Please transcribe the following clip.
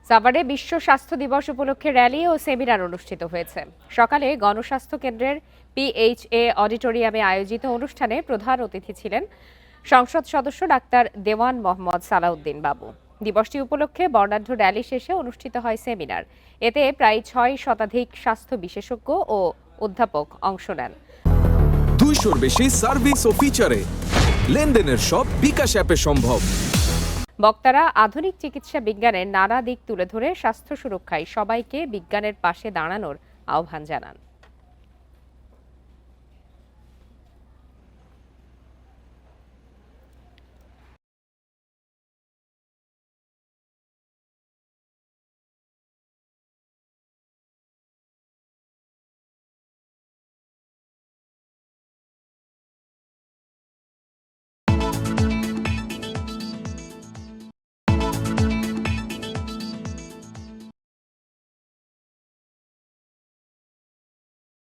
সাভারে বিশ্ব স্বাস্থ্য দিবস উপলক্ষে র্যালি ও সেমিনার অনুষ্ঠিত হয়েছে। সকালে গণস্বাস্থ্য কেন্দ্রের PHA অডিটোরিয়ামে আয়োজিত অনুষ্ঠানে প্রধান অতিথি ছিলেন সংসদ সদস্য ডাক্তার দেওয়ান মোহাম্মদ সালাউদ্দিন বাবু। দিবসটি উপলক্ষে বর্ণাঢ্য র্যালি শেষে অনুষ্ঠিত হয় সেমিনার। এতে প্রায় 6 শতাধিক স্বাস্থ্য বিশেষজ্ঞ ও অধ্যাপক অংশ নেন। 200-র বেশি সার্ভিস ও ফিচারে লেনদেনের সব বিকাশ অ্যাপে সম্ভব। বক্তারা আধুনিক চিকিৎসা বিজ্ঞানের নানা দিক তুলে ধরে স্বাস্থ্য সুরক্ষায় সবাইকে বিজ্ঞানের পাশে দাঁড়ানোর আহ্বান জানান।